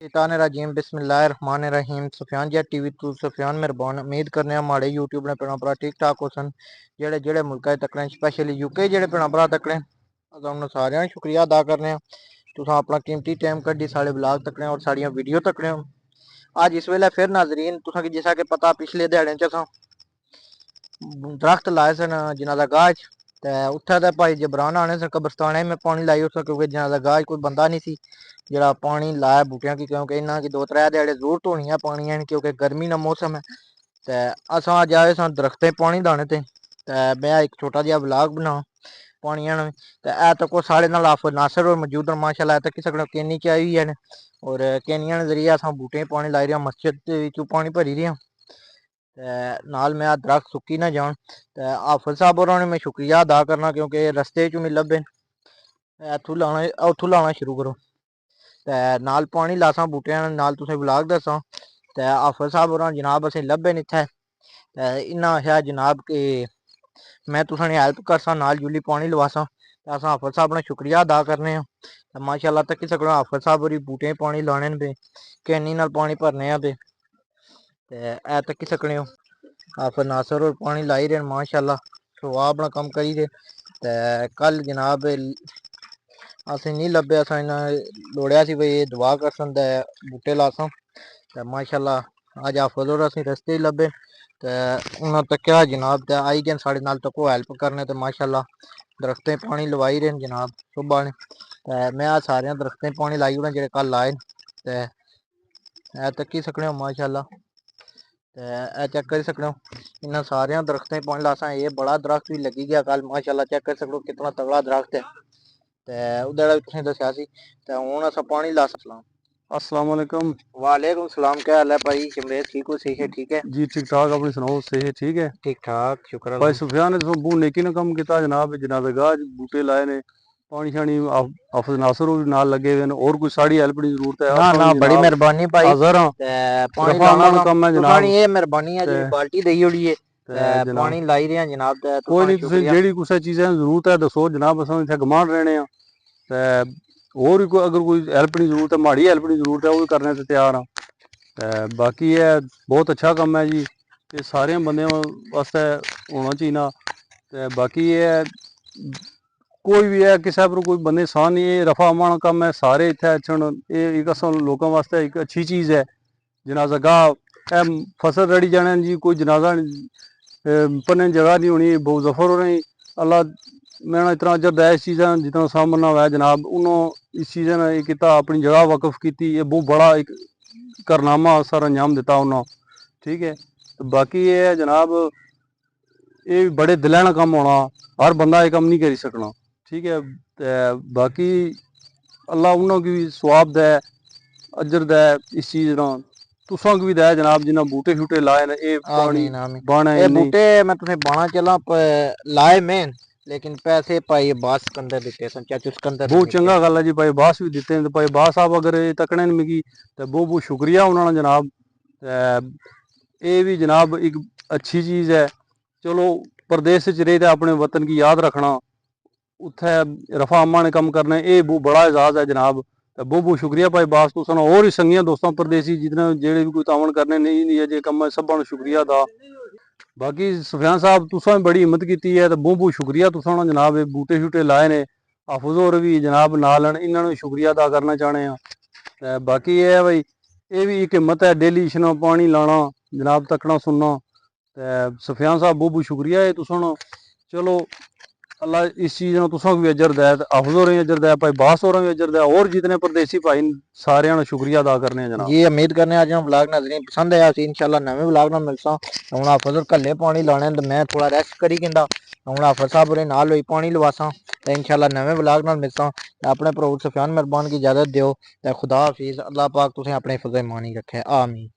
शैतानिर्रजीम बिस्मिल्लाहिर्रहमानिर्रहीम। सुफियान जी TV to Sufiyan मेहरबान। उम्मीद करने माड़े यूट्यूब ने भैन भरा ठीक ठाक हो सन। जेड़े जेड़े मुल्का तकने स्पैशली यूके जेड़े भैन भरा तकने उन्होंने सारे शुक्रिया अदा करने। तुसां अपना कीमती टाइम कड्डी साढ़े ब्लाग तकने और साड़ियां वीडियो तकने। अज इस वेले फिर नाजरीन तुसा जिसा कि पता पिछले दिहाड़े च असां दरख्त लाए सन जनाजा गाह ते उत्थे ते भाई जबरान आने सन कब्रस्ताने में पानी लाई उस क्योंकि जनाजा गाह कोई बंदा नहीं सी जरा पानी लाया बूटियां की क्योंकि इन्ना की 2-3 दिहाड़े जरूरत होनी है पानी क्योंकि गर्मी का मौसम है। ते असां अज आए सन दरख्तें पानी लाने ते मैं एक छोटा जिहा ब्लाग बना पानिया ते ऐ तको साढ़े नाल आफर नासर और मौजूद माशाल्लाह ऐ तक सकने केनी च आई हुई है और केनिया जरिए असां बूटें पानी लाई रहे मस्जिद पानी भरी रहे नाल मैं दरख्त सुक्की ना जान। हाफिज साहब होरें मैं शुक्रिया अदा करना क्योंकि रस्ते च मिल लब्भे उत्थों लाना शुरू करो ते नाल पानी लासा बूटियां नाल तुसें ब्लाग दसा ते हाफिज साहब होरें जनाब असें लब्भे इत्थै ते इन्ना आखेआ जनाब कि मैं तुसें हेल्प करसा नाल जुली पानी लवासा ते अस हाफिज साहब ने शुक्रिया अदा करने ते माशाल्लाह तक सकना हाफिज साहब होरी बूटें पानी लाने न पे कैनी नाल पानी भरने पे ते ऐ तक सकने हो हाफिज नासर होर पानी लाई रहे माशाल्लाह सुहा अपना कम करी दे ते कल जनाब असें नहीं लब्भे असें इन्हें दौड़िया सी भाई दुआ करसन ते बूटे लासन ते माशाल्लाह अज हाफिज होर असें रस्ते ही लब्भे ते उन्हें तक्या जनाब ते आई गए साढ़े नाल तको हेल्प करने ते माशाल्लाह दरख्तें पानी लवाई रहे जनाब सुबह ने ते मैं सारे दरख्तें पानी लाई ओड़े जेह्ड़े कल लाए ते तक्की सकने हो माशाल्लाह ते चेक करी सकते हो इन्ना सारे दरख्तें पानी लासा ये बड़ा दरख्त भी लगी गया कल माशाल्लाह चेक कर सकते हो कितना तगड़ा दरख्त है ते उधर तुसें दस्या सी ते हुण अस पानी लासा। अस्सलाम वालेकुम। वालेकुम सलाम। क्या हाल है भाई शमरेज ठीक हो सही है ठीक है जी ठीक ठाक अपनी सुनाओ सही ठीक है ठीक ठाक शुक्र भाई सुफियान ने बहुत नेकी ने कम किया जनाब जनाब गाह बूटे लाए ने पानी शानी हाफिज नासर होर नाल लगे हुए और कोई साड़ी हेल्प की जरूरत है ना ना बड़ी मेहरबानी भाई हाज़र हाँ ते पानी रफा लाना अमन कम है तुसां जनाब ये मेहरबानी है जी बाल्टी देई ओड़ी है ते जनाब पानी लाई रहे जनाब ते कोई तुसां नहीं तुसें शुक्रिया जेह्ड़ी कुसै चीज़ें दी जरूरत है दसो जनाब असां इत्थै गमांड रहने ते होर भी अगर कोई हेल्प की जरूरत है माड़ी हेल्प की जरूरत है वो भी करने ते त्यार हाँ ते बाकी है बहुत अच्छा कम है जी ये सारे बंदे वास्ते होना चाहिए ते बाकी है कोई भी है किसी पर कोई बंदे सान नहीं है रफा अमन कम है सारे इत्थै अच्छन एक असां लोगों वास्ते एक अच्छी चीज़ है जनाजा गाह फसल रड़ी जाने जी कोई जनाजा पन्ने जगह नहीं होनी बहुत जफर होनी अल्लाह मैंने इतना अजर दै इस चीज़ा जितना सामना हुआ जनाब उन्होंने इस चीज़ ने किया अपनी जगह वकफ की ये बहुत बड़ा एक करनामा सर अंजाम दिता उन्होंने ठीक है। तो बाकी ये है जनाब ये बड़े दिलै ना कम होना हर बंदा ये कम नहीं करी सकना ठीक है। बाकी अल्लाह उन्होंने भी स्वाब दै अजर दै इस चीज़ ना तुसां भी दै जनाब जिन्हें बूटे शूटे लाए न ये पानी आमीन आमीन। बाने ए नहीं बूटे मैं तुम्हें बाणा चला लाए में लेकिन पैसे भाई बास सिकंदर दिते सन चाचू सिकंदर ने बहुत दिते। चंगा गल है जी भाई बास भी दिते भाई बास साहब अगर ये तकने न मिगी तो बहुत बहुत शुक्रिया उन्होंने जनाब ये भी जनाब एक अच्छी चीज़ है चलो प्रदेश च रेह ते अपने वतन की याद रखना उत्थे रफा अम्मा ने कम करने ये बहुत बड़ा एजाज है जनाब तो बहुत बहुत शुक्रिया भाई बास तुसा और ही संगियां दोस्तों प्रदेसी जितने जेड़े भी कोई तावन करने नहीं है जे कम सब शुक्रिया था। बाकी सुफियान साहब तुसा बड़ी हिम्मत की है तो बहुत बहुत शुक्रिया तुसा जनाब ये बूटे शूटे लाए ने हाफिज होर भी जनाब नाल इन्होंने शुक्रिया अदा करना चाहने हैं। बाकी ये है भाई ये भी एक हिम्मत है डेली इशना पानी लाना जनाब तकना सुनना तो सुफियान साहब बहुत बहुत शुक्रिया है तुसा चलो अल्लाह इस चीज़ ने तुसा भी अजर दै हाफिज होरें अजर दै भाई बास होरें भी अजर दै और जितने परदेसी भाई सारे शुक्रिया अदा करने जनाब जी उम्मीद करने अज ब्लाग नाजरीन पसंद आया इंशाल्लाह नवे ब्लाग नाल मिलसा। हुण हाफिज होर कल्ले पानी लाने ते मैं थोड़ा रेस्ट करी गिंदा हुण हाफिज साहब होरें नाल होई पानी लवासा ते इंशाल्लाह नवे ब्लाग नाल मिलसा। अपने भ्राऊ सुफियान मेहरबान की इजाजत दियो ते खुदा हाफिज अल्लाह पाक तुसें अपने हिफ्ज़-ए-मानी रखे आमीन।